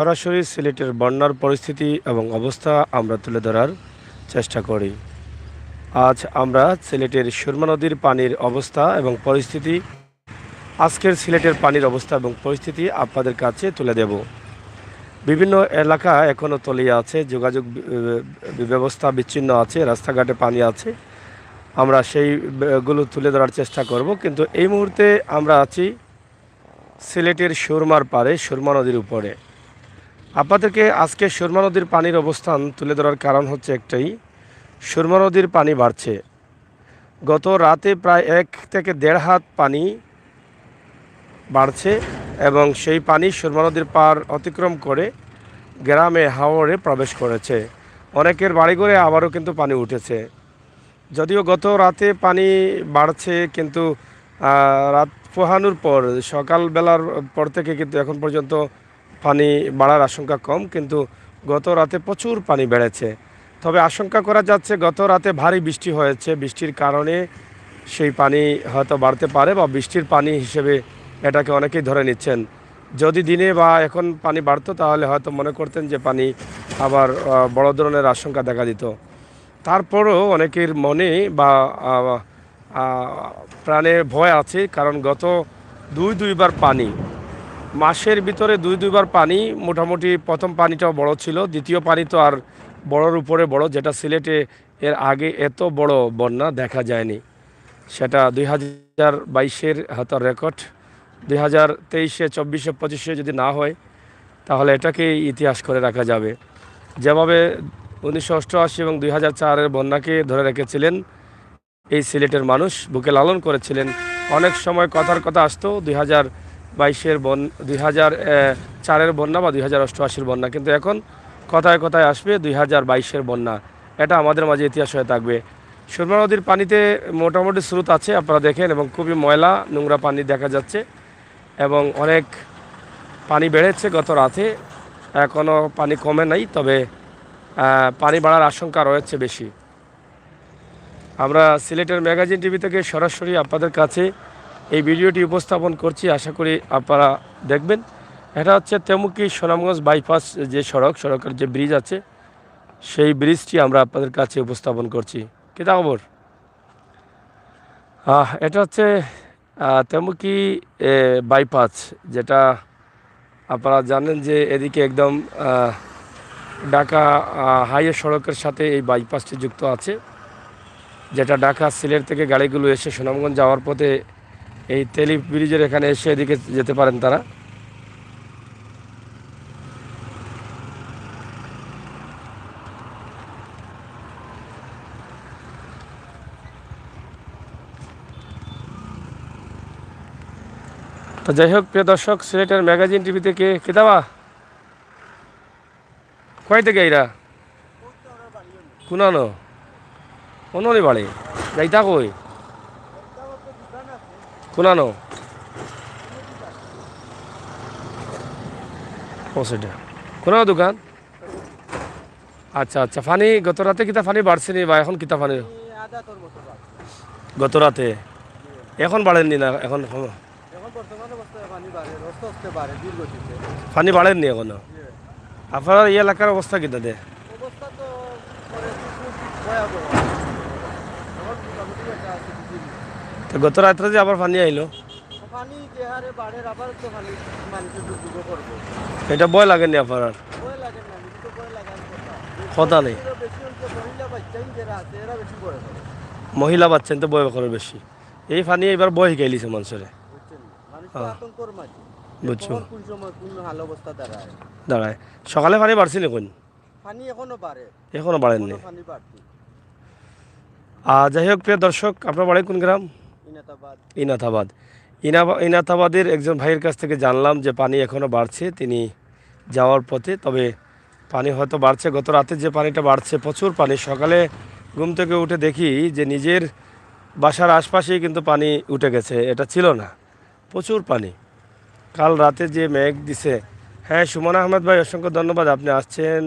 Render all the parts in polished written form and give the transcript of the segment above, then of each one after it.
সরাসরি সিলেটের বন্যার পরিস্থিতি এবং অবস্থা আমরা তুলে ধরার চেষ্টা করি। আজ আমরা সিলেটের সুরমা নদীর পানির অবস্থা এবং পরিস্থিতি, আজকের সিলেটের পানির অবস্থা এবং পরিস্থিতি আপনাদের কাছে তুলে দেব। বিভিন্ন এলাকা এখনও তলিয়ে আছে, যোগাযোগ ব্যবস্থা বিচ্ছিন্ন আছে, রাস্তাঘাটে পানি আছে। আমরা সেইগুলো তুলে ধরার চেষ্টা করব, কিন্তু এই মুহূর্তে আমরা আছি সিলেটের সুরমার পাড়ে, সুরমা নদীর উপরে। আপনাদেরকে আজকে সুরমা নদীর পানির অবস্থান তুলে ধরার কারণ হচ্ছে একটাই, সুরমা নদীর পানি বাড়ছে। গত রাতে প্রায় 1 থেকে 1.5 হাত পানি বাড়ছে এবং সেই পানি সুরমা নদীর পার অতিক্রম করে গ্রামে হাওরে প্রবেশ করেছে। অনেকের বাড়িঘরে আবারও কিন্তু পানি উঠেছে। যদিও গত রাতে পানি বাড়ছে, কিন্তু রাত পোহানোর পর সকালবেলার পর থেকে কিন্তু এখন পর্যন্ত পানি বাড়ার আশঙ্কা কম, কিন্তু গত রাতে প্রচুর পানি বেড়েছে। তবে আশঙ্কা করা যাচ্ছে গত রাতে ভারী বৃষ্টি হয়েছে, বৃষ্টির কারণে সেই পানি হয়তো বাড়তে পারে, বা বৃষ্টির পানি হিসেবে এটাকে অনেকেই ধরে নিচ্ছেন। যদি দিনে বা এখন পানি বাড়তো তাহলে হয়তো মনে করতেন যে পানি আবার বড় ধরনের আশঙ্কা দেখা দিত। তারপরও অনেকের মনে বা প্রাণে ভয় আছে, কারণ গত দুইবার পানি, মাসের ভিতরে দুইবার পানি, মোটামুটি প্রথম পানিটাও বড় ছিল, দ্বিতীয় পানি তো আর বড়র উপরে বড়, যেটা সিলেটে এর আগে এত বড় বন্যা দেখা যায়নি। সেটা 2022-এর হয়তো রেকর্ড, 2023-এ, 24-এ, 25-এ যদি না হয় তাহলে এটাকে ইতিহাস করে রাখা যাবে। যেভাবে 1988 এবং 2004-এর বন্যাকে ধরে রেখেছিলেন এই সিলেটের মানুষ, বুকে লালন করেছিলেন। অনেক সময় কথার কথা আসতো 2022-এর 2004-এর বন্যা বা 2088-এর বন্যা, কিন্তু এখন কথায় কথায় আসবে 2022-এর বন্যা। এটা আমাদের মাঝে ইতিহাস হয়ে থাকবে। সুরমা নদীর পানিতে মোটামুটি স্রোত আছে, আপনারা দেখেন, এবং খুবই ময়লা নোংরা পানি দেখা যাচ্ছে, এবং অনেক পানি বেড়েছে গত রাতে, এখনও পানি কমে নাই, তবে পানি বাড়ার আশঙ্কা রয়েছে বেশি। আমরা সিলেটের ম্যাগাজিন টিভি থেকে সরাসরি আপনাদের কাছে এই ভিডিওটি উপস্থাপন করছি, আশা করি আপনারা দেখবেন। এটা হচ্ছে তেমুকি সুনামগঞ্জ বাইপাস যে সড়কের যে ব্রিজ আছে, সেই ব্রিজটি আমরা আপনাদের কাছে উপস্থাপন করছি। কী খবর? এটা হচ্ছে তেমুকি বাইপাস, যেটা আপনারা জানেন যে এদিকে একদম ঢাকা হাইওয়ে সড়কের সাথে এই বাইপাসটি যুক্ত আছে, যেটা ঢাকা সিলেট থেকে গাড়িগুলো এসে সুনামগঞ্জ যাওয়ার পথে এই তেলি ব্রিজের এখানে এসে এদিকে যেতে পারেন তারা। তো যাই হোক, প্রিয় দর্শক, সিলেটের ম্যাগাজিন টিভি থেকে কিতাবা কয় থেকে এরা কুনানো অনলি বাড়ি যাইতা কই কুনানো ও সেটা কুনানো দোকান। আচ্ছা আচ্ছা, ফানি গত রাতে কিতা ফানি বাড়ছে নি, বা এখন কিতা ফানি গত রাতে এখন বাড়েননি না? এখন পানি বাড়েননি এখনো? আপনার এই এলাকার অবস্থা কিতা দে? তো গত রাত্রে যে আবার পানি আইলো, এটা ভয় লাগেনি আপনার? কথা নেই, মহিলা বাচ্চা তো ভয় করে বেশি। এই পানি এবার ভয় শিখাইলিছে মানুষের, বুঝছো? দাঁড়ায় সকালে পানি বাড়ছে নি? কোন এখনো বাড়েননি? যাই হোক, প্রিয় দর্শক, আপনার বাড়ি কোন গ্রাম? ইনাথাবাদ। ইনাথাবাদের একজন ভাইয়ের কাছ থেকে জানলাম যে পানি এখনও বাড়ছে, তিনি যাওয়ার পথে। তবে পানি হয়তো বাড়ছে, গত রাতে যে পানিটা বাড়ছে প্রচুর পানি। সকালে ঘুম থেকে উঠে দেখি যে নিজের বাসার আশপাশেই কিন্তু পানি উঠে গেছে, এটা ছিল না, প্রচুর পানি। কাল রাতে যে মেঘ দিছে। হ্যাঁ, সুমন আহমেদ ভাই, অসংখ্য ধন্যবাদ, আপনি আসছেন।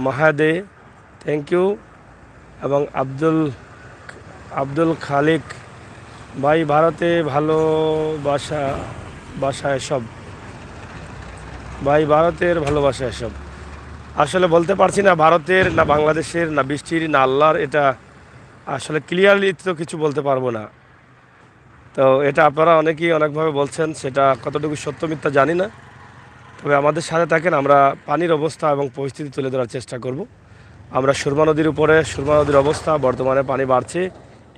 মাহাদে, থ্যাংক ইউ। এবং আব্দুল খালিক ভাই, ভারতে ভালোবাসা বাসায় সব। ভাই ভারতের ভালোবাসা এসব আসলে বলতে পারছি না, ভারতের না বাংলাদেশের না বৃষ্টির না আল্লাহর, এটা আসলে ক্লিয়ারলি তো কিছু বলতে পারবো না। তো এটা আপনারা অনেকেই অনেকভাবে বলছেন, সেটা কতটুকু সত্য মিথ্যা জানি না। তবে আমাদের সাথে থাকেন, আমরা পানির অবস্থা এবং পরিস্থিতি তুলে ধরার চেষ্টা করব। আমরা সুরমা নদীর উপরে, সুরমা নদীর অবস্থা বর্তমানে পানি বাড়ছে,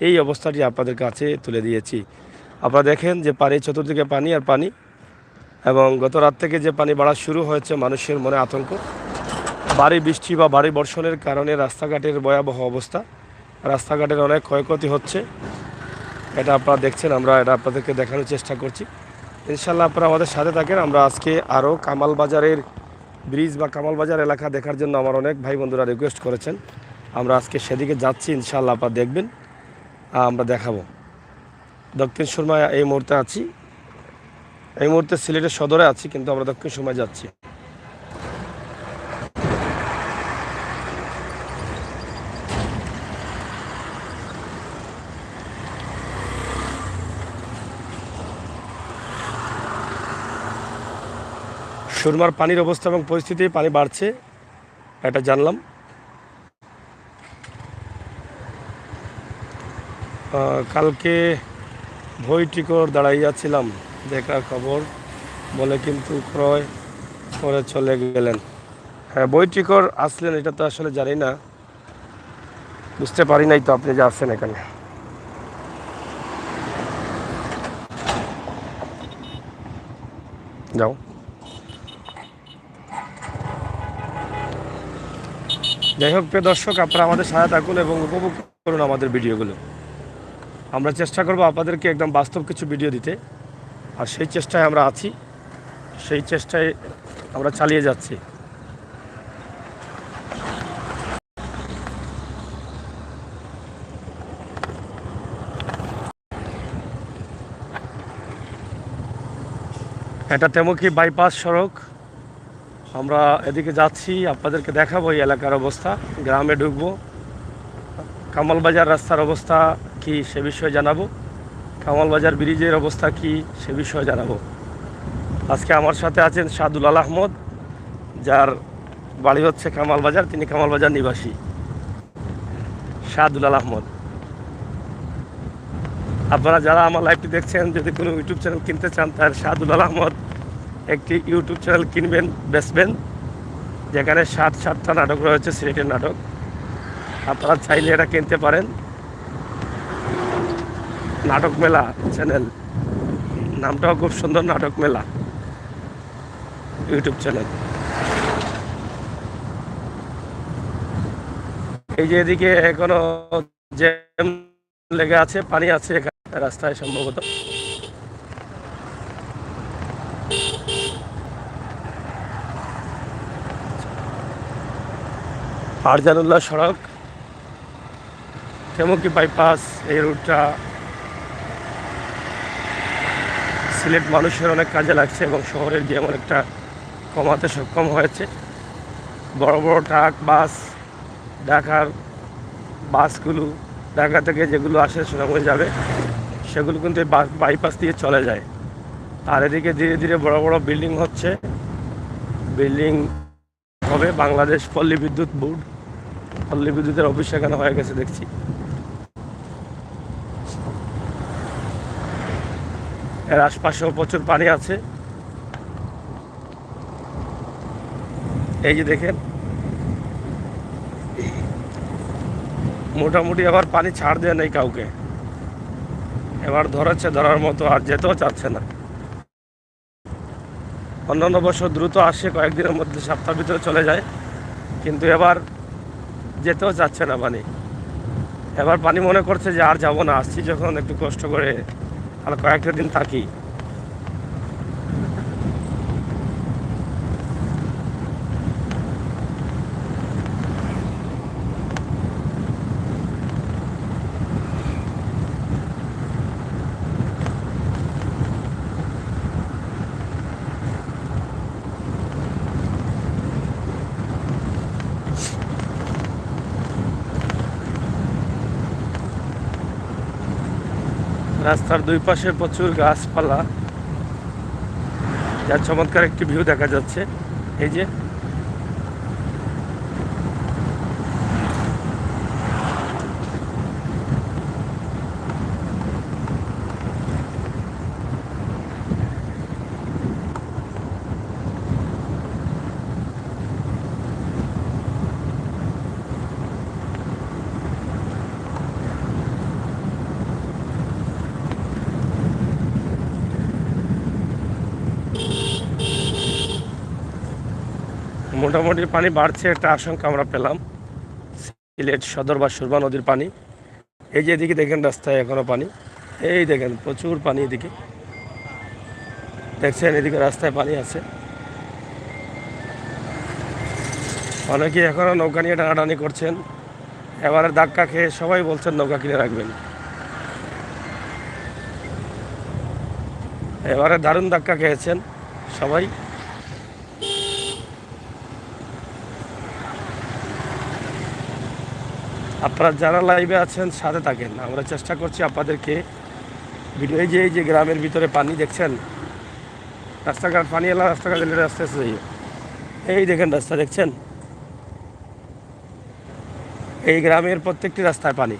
এই অবস্থাটি আপনাদের কাছে তুলে দিয়েছি। আপনারা দেখেন যে পানি চতুর্দিকে পানি আর পানি, এবং গত রাত থেকে যে পানি বাড়া শুরু হয়েছে, মানুষের মনে আতঙ্ক। ভারী বৃষ্টি বা ভারী বর্ষণের কারণে রাস্তাঘাটের ভয়াবহ অবস্থা, রাস্তাঘাটের অনেক ক্ষয়ক্ষতি হচ্ছে। এটা আপনারা দেখছেন, আমরা এটা আপনাদেরকে দেখানোর চেষ্টা করছি। ইনশাল্লাহ আপনারা আমাদের সাথে থাকেন। আমরা আজকে আরও কামাল বাজারের ব্রিজ বা কামাল বাজার এলাকা দেখার জন্য আমার অনেক ভাই বন্ধুরা রিকোয়েস্ট করেছেন। আমরা আজকে সেদিকে যাচ্ছি, ইনশাল্লাহ আপনারা দেখবেন, আমরা দেখাবো। দক্ষিণ সুরমায় এই মুহূর্তে আছি, এই মুহূর্তে সিলেটের সদরে আছি, কিন্তু আমরা দক্ষিণ সুরমায় যাচ্ছি। সুরমার পানির অবস্থা এবং পরিস্থিতি, পানি বাড়ছে এটা জানলাম। কালকে বইটিকর দাঁড়াইয়াছিলাম দেখার খবর বলে, কিন্তু ক্রয় করে চলে গেলেন। হ্যাঁ, বইটিকর আসলেন, এটা তো আসলে জানি না, বুঝতে পারি নাই তো আপনি যে আসছেন এখানে। যাও, যাই হোক প্রিয় দর্শক, আপনারা আমাদের সাথে থাকুন এবং উপভোগ করুন আমাদের ভিডিওগুলো। আমরা চেষ্টা করব আপনাদেরকে একদম বাস্তব কিছু ভিডিও দিতে, আর সেই চেষ্টায় আমরা আছি, সেই চেষ্টায় আমরা চালিয়ে যাচ্ছি। এটা তেমুখী বাইপাস সড়ক, আমরা এদিকে যাচ্ছি, আপনাদেরকে দেখাবো এই এলাকার অবস্থা। গ্রামে ঢুকবো, কামালবাজার রাস্তার অবস্থা কি সে বিষয়ে জানাবো, কামালবাজার ব্রিজের অবস্থা কি সে বিষয়ে জানাবো। আজকে আমার সাথে আছেন শাহদুলাল আহমদ, যার বাড়ি হচ্ছে কামালবাজার, তিনি কামালবাজার নিবাসী। শাহদুলাল আহমদ, আপনারা যারা আমার লাইভটি দেখছেন, যদি কোনো ইউটিউব চ্যানেল কিনতে চান, তার শাহদুলাল আহমদ একটি ইউটিউব চ্যানেল কিনবেন, বেচবেন, যেখানে 7টা নাটক রয়েছে, সিলেটের নাটক। আপনারা চাইলে এটা কিনতে পারেন। নাটক মেলা চ্যানেল, নামটাও খুব সুন্দর, নাটক মেলা ইউটিউব চ্যানেল। এই যে এদিকে এখনো জ্যাম লেগে আছে, পানি আছে এখানে রাস্তায় সম্ভবত। আরজানুল্লাহ সড়ক, তেমুকি বাইপাস, এই রুটটা সিলেট মানুষের অনেক কাজে লাগছে এবং শহরের জ্যাম অনেকটা কমাতে সক্ষম হয়েছে। বড় বড় ট্রাক, বাস, ঢাকার বাসগুলো, ঢাকা থেকে যেগুলো আসে সুনামগঞ্জ যাবে, সেগুলো কিন্তু এই বাইপাস দিয়ে চলে যায়। আর এদিকে ধীরে ধীরে বড় বড় বিল্ডিং হচ্ছে, বিল্ডিং হবে। বাংলাদেশ পল্লী বিদ্যুৎ বোর্ড, পল্লী বিদ্যুতের অফিস এখানে হয়ে গেছে দেখছি। এর আশপাশেও প্রচুর পানি আছে। এই যে দেখেন, মোটামুটি এবার পানি ছাড় দেয় নেই কাউকে, এবার ধরেছে ধরার মতো, আর যেতেও চাচ্ছে না। অন্যান্য বছর দ্রুত আসে, কয়েকদিনের মধ্যে, সপ্তাহের ভিতরে চলে যায়, কিন্তু এবার যেতেও চাচ্ছে না পানি। এবার পানি মনে করছে যে আর যাবো না, আসছি যখন একটু কষ্ট করে আর কয়েকটা দিন থাকি। রাস্তার দুই পাশে প্রচুর গাছপালা, যার চমৎকার একটি ভিউ দেখা যাচ্ছে। এই যে মোটামুটি পানি বাড়ছে একটা আশঙ্কা আমরা পেলাম সিলেট সদর বা সুরমা নদীর পানি। এই যে এদিকে দেখেন রাস্তায় এখনো পানি, এই দেখেন প্রচুর পানি এদিকে দেখছেন, এদিকে রাস্তায় পানি আছে। অনেকে এখনো নৌকা নিয়ে টানাটানি করছেন, এবারে ধাক্কা খেয়ে সবাই বলছেন নৌকা কিনে রাখবেন। এবারে দারুণ ধাক্কা খেয়েছেন সবাই। আপনারা যারা লাইভে আছেন সাথে থাকেন, আমরা চেষ্টা করছি আপনাদেরকে ভিডিও। এই যে গ্রামের ভিতরে পানি দেখছেন, রাস্তাঘাট পানি এলা, রাস্তাঘাট এলে রাস্তা আছে, এই দেখেন রাস্তা দেখছেন, এই গ্রামের প্রত্যেকটি রাস্তায় পানি।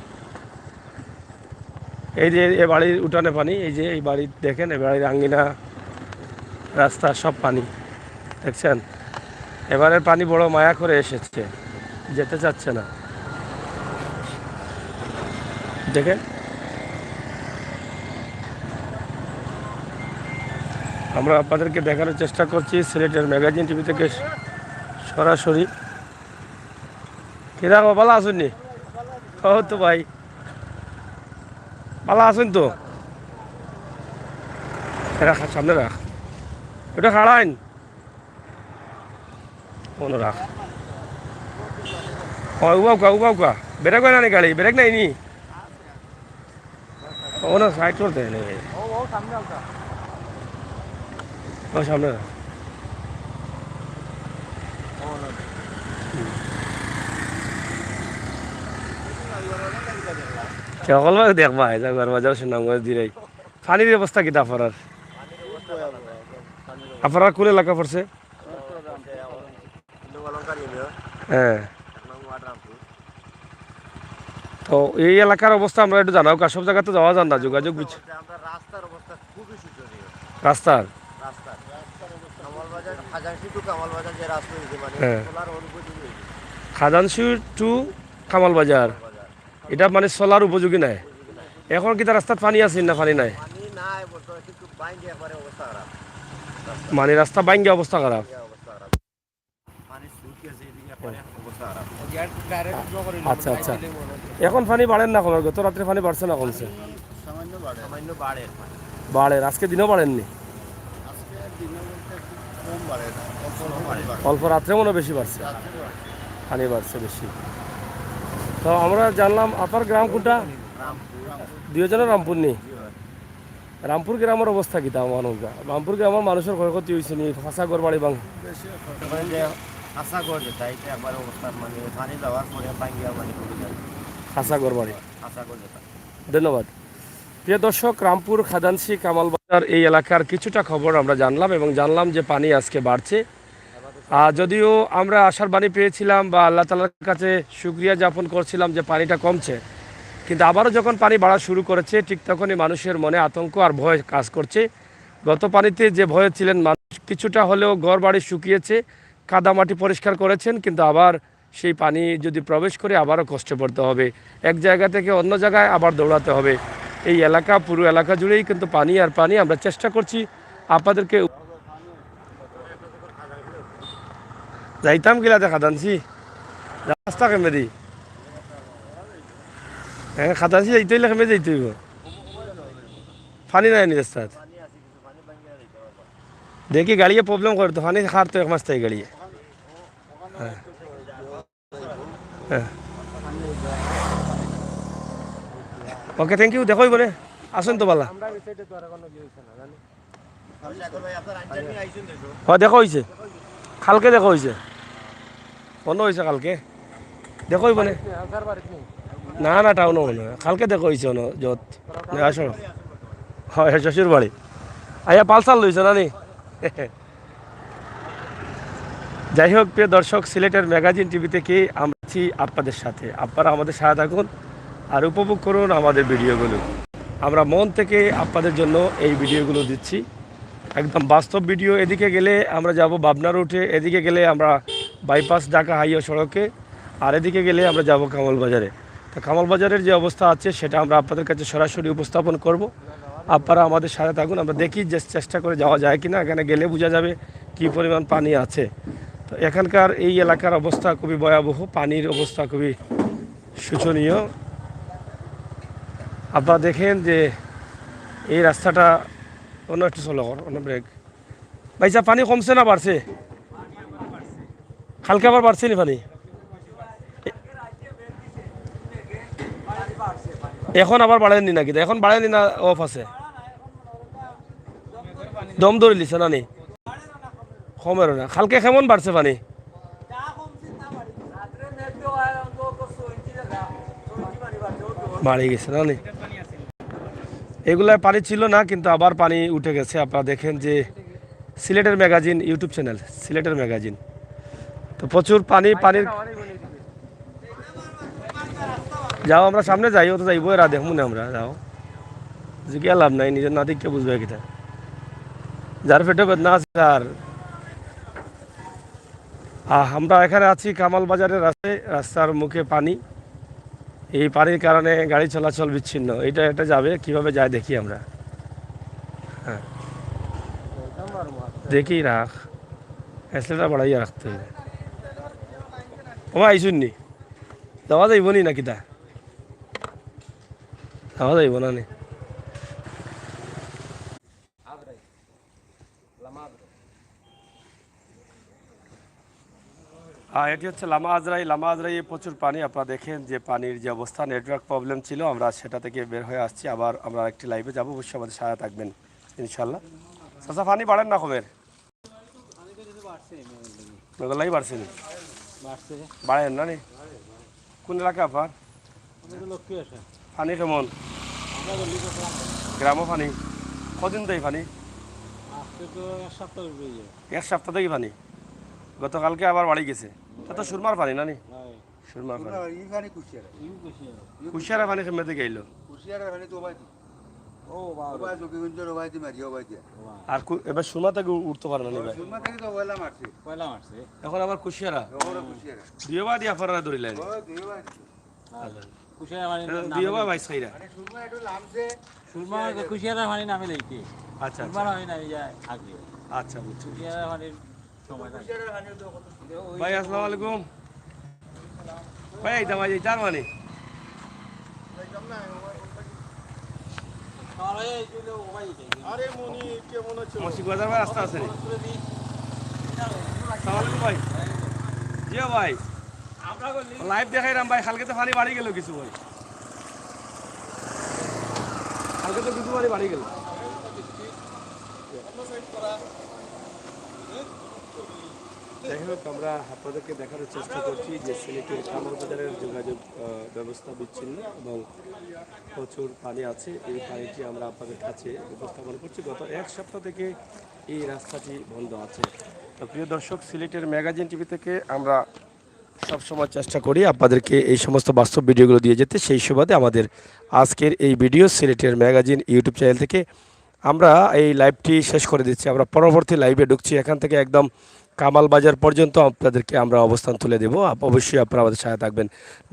এই যে এ বাড়ির উঠানে পানি, এই যে এই বাড়ির দেখেন, এই বাড়ির আঙ্গিনা রাস্তা সব পানি দেখছেন। এবারে পানি বড় মায়া করে এসেছে, যেতে চাচ্ছে না দেখেন। আমরা আপনাদেরকে দেখানোর চেষ্টা করছি সিলেটের ম্যাগাজিন টিভি থেকে সরাসরি। কিরা ভালো আসুন নি? ও তো ভাই ভালো আসুন তো, রাখ সামনে রাখ, এটা খাড়াইন কোনো রাখ। উবাউকা ব্রেক হয় না নি গাড়ি? ব্রেক নাই নি? ও না সাইড করতে নেই, ও সামনে রাখ। সকল দেখবা যাবার বাজার সুনাম দিলাই। পানির অবস্থা কিটা আপনার? আপনার কোন এলাকা পড়ছে? হ্যাঁ, তো এই এলাকার অবস্থা আমরা একটু জানাও, সব জায়গাতে যাওয়া যান না, যোগাযোগ রাস্তার। হ্যাঁ, খাজানসি টু কামাল বাজার, এটা মানে চলার উপযোগী নাই। এখন কি তার রাস্তাত পানি আছে না? পানি নাই মানে রাস্তা বাইঙ্গা অবস্থা খারাপ। আচ্ছা আচ্ছা, এখন পানি বাড়েন না কমার? গত রাত্রে পানি বাড়ছে না কমছে? বাড়েন, আজকে দিনও বাড়েননি? অল্প, রাত্রে মনে বেশি বাড়ছে, পানি বাড়ছে বেশি। তো আমরা জানলাম আপনার গ্রাম কোনটা? দুইজনের রামপুর নি? রামপুর গ্রামের অবস্থা কি? তা রামপুর গ্রামের মানুষের ক্ষয়ক্ষতি হয়েছে নি? ফাঁসা ঘর বাড়ি ভাঙ খাসা ঘর বাড়ি। ধন্যবাদ। প্রিয় দর্শক, রামপুর খাজানসি কামাল বাজার এই এলাকার কিছুটা খবর আমরা জানলাম এবং জানলাম যে পানি আজকে বাড়ছে। যদিও আমরা আশার বাণী পেয়েছিলাম বা আল্লাহ তাআলার কাছে শুকরিয়া জ্ঞাপন করছিলাম যে পানিটা কমছে, কিন্তু আবারও যখন পানি বাড়া শুরু করেছে ঠিক তখনই মানুষের মনে আতঙ্ক আর ভয় কাজ করছে। গত পানিতে যে ভয়ে ছিলেন মানুষ, কিছুটা হলেও ঘর বাড়ি শুকিয়েছে, কাদামাটি পরিষ্কার করেছেন, কিন্তু আবার সেই পানি যদি প্রবেশ করে আবারও কষ্টে পড়তে হবে, এক জায়গা থেকে অন্য জায়গায় আবার দৌড়াতে হবে। এই এলাকা, পুরো এলাকা জুড়েই কিন্তু পানি আর পানি। আমরা চেষ্টা করছি আপনাদেরকে যাইতাম গিলা দেখা দানছি রাস্তা কেমে দিই। হ্যাঁ, খাতাছি যাইতে হইলে কেমে যাইতে হইব? পানি নাই নি রাস্তাত? দেখি গাড়িয়ে প্রবলেম করে তো, পানি খার তো এক মাস তাই গাড়িয়ে। হ্যাঁ হ্যাঁ, ওকে, থ্যাংক ইউ। দেখোই বলে আসুন তো বালা। হ্যাঁ, দেখো হয়েছে, কালকে দেখো হয়েছে, ফোনও হয়েছে কালকে, দেখোই বলে। না না, টাউনও মনে হয় কালকে দেখো হয়েছে যত আসো। হয় শ্বশুর বাড়ি আয়া পালসার লইছে না নি? যাই হোক, প্রিয় দর্শক, সিলেটের ম্যাগাজিন টিভি থেকে আমরা আছি আপনাদের সাথে। আপনারা আমাদের সাথে থাকুন আর উপভোগ করুন আমাদের ভিডিওগুলো। আমরা মন থেকে আপনাদের জন্য এই ভিডিওগুলো দিচ্ছি, একদম বাস্তব ভিডিও। এদিকে গেলে আমরা যাব পাবনা রুটে, এদিকে গেলে আমরা বাইপাস ঢাকা হাইওয়ে সড়কে, আর এদিকে গেলে আমরা যাব কামাল বাজারে। তো কামাল বাজারের যে অবস্থা আছে সেটা আমরা আপনাদের কাছে সরাসরি উপস্থাপন করব। আপনারা আমাদের সাথে থাকুন, আমরা দেখি যে চেষ্টা করে যাওয়া যায় কিনা। এখানে গেলে বোঝা যাবে কী পরিমাণ পানি আছে। তো এখানকার এই এলাকার অবস্থা খুবই ভয়াবহ, পানির অবস্থা খুবই শোচনীয়। আপনারা দেখেন যে এই রাস্তাটা অন্য একটু চলো, অন্য ব্রেক। ভাইসা পানি কমছে না বাড়ছে? কালকে আবার বাড়ছে নি পানি? এখন আবার বাড়েনি নাকি? এখন বাড়েনি না অফ আছে? দম ধরে লিছে না নি? কমেরও না। কালকে কেমন বাড়ছে পানি? বাড়ে গেছে না নি? এগুলায় পানি ছিল না, কিন্তু আবার পানি উঠে গেছে। আপনারা দেখেন যে সিলেটের ম্যাগাজিন ইউটিউব চ্যানেল, সিলেটের ম্যাগাজিন, তো প্রচুর পানি। পানির যাও, আমরা সামনে যাই, ও তো যাইব, এরা দেখুন না, আমরা যাও জিজ্ঞা লাভ নাই, নিজের না দেখতে বুঝবে কিটা। যার পেটে বেদনা আছে আর আমরা এখানে আছি কামাল বাজারের রাস্তার মুখে পানি। এই পানির কারণে গাড়ি চলাচল বিচ্ছিন্ন। এটা যাবে কিভাবে যায় দেখি আমরা। হ্যাঁ, দেখি রাখ, এসলেটা বাড়াইয়া রাখতে হবে। ও আইসুননি, যাওয়া যাইব নি নাকি? তা যাওয়া যাইব না নি? এটি হচ্ছে লামা আজরাই। লামা আজরাইয়ে প্রচুর পানি। আপনারা দেখেন যে পানির যে অবস্থা, নেটওয়ার্ক প্রবলেম ছিল, আমরা সেটা থেকে বের হয়ে আসছি। আবার আমরা একটি লাইভে যাবো, অবশ্যই আমাদের সাথে থাকবেন ইনশাল্লাহ। চাচা, পানি বাড়েন না কমের? মেঘলাই বাড়ছে নি? বাড়েন না নি? কোন এলাকা আপনার? পানি কেমন? গ্রামও পানি? কদিন দেয় পানি? এক সপ্তাহ থেকে পানি? গতকালকে আবার বাড়ি গেছে। তো সুরমার পানি না নি? সুরমার পানি, কুশিয়ারা পানি কেমন থেকে এলো? আর এবার সুরমা থেকে উঠতে পারে না ভাই? এখন আবার কুশিয়ারা দুইবার দিয়ে আপনারা ধরিলেন? দুইবার ভাই সাইরা কুশিয়ারা পানি নামে দেখি। আচ্ছা আচ্ছা, বুঝছি ভাই। আসসালামু আলাইকুম ভাই। এইটার মানে মসজিদ বাজার ভাই রাস্তা আছে? আসসালামু ভাই। জিও ভাই, লাইভ দেখাইলাম ভাই। কালকে তো পানি বাড়ি গেল কিছু ভাই, কালকে তো কিছু পানি বাড়ি গেল। যাই হোক, আমরা আপনাদেরকে দেখানোর চেষ্টা করছি যে সিলেটের কামাল বাজারের যোগাযোগ ব্যবস্থা বিচ্ছিন্ন এবং প্রচুর পানি আছে। এই পানিটি আমরা আপনাদের কাছে উপস্থাপন করছি। গত এক সপ্তাহ থেকে এই রাস্তাটি বন্ধ আছে। তো প্রিয় দর্শক, সিলেটের ম্যাগাজিন টিভি থেকে আমরা সবসময় চেষ্টা করি আপনাদেরকে এই সমস্ত বাস্তব ভিডিওগুলো দিয়ে যেতে। সেই সুবাদে আমাদের আজকের এই ভিডিও সিলেটের ম্যাগাজিন ইউটিউব চ্যানেল থেকে আমরা এই লাইভটি শেষ করে দিচ্ছি। আমরা পরবর্তী লাইভে ঢুকছি। এখান থেকে একদম কামাল বাজার পর্যন্ত আপনাদেরকে আমরা অবস্থান তুলে দেব। অবশ্যই আপনারা আমাদের সাথে থাকবেন।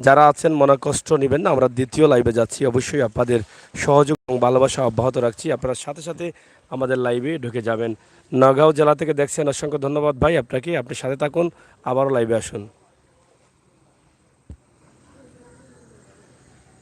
যারা আছেন মনে কষ্ট নেবেন না, আমরা দ্বিতীয় লাইভে যাচ্ছি। অবশ্যই আপনাদের সহযোগ এবং ভালোবাসা অব্যাহত রাখছি। আপনারা সাথে সাথে আমাদের লাইভে ঢুকে যাবেন। নগাঁও জেলা থেকে দেখছেন, অসংখ্য ধন্যবাদ ভাই আপনাকে। আপনি সাথে থাকুন, আবারও লাইভে আসুন।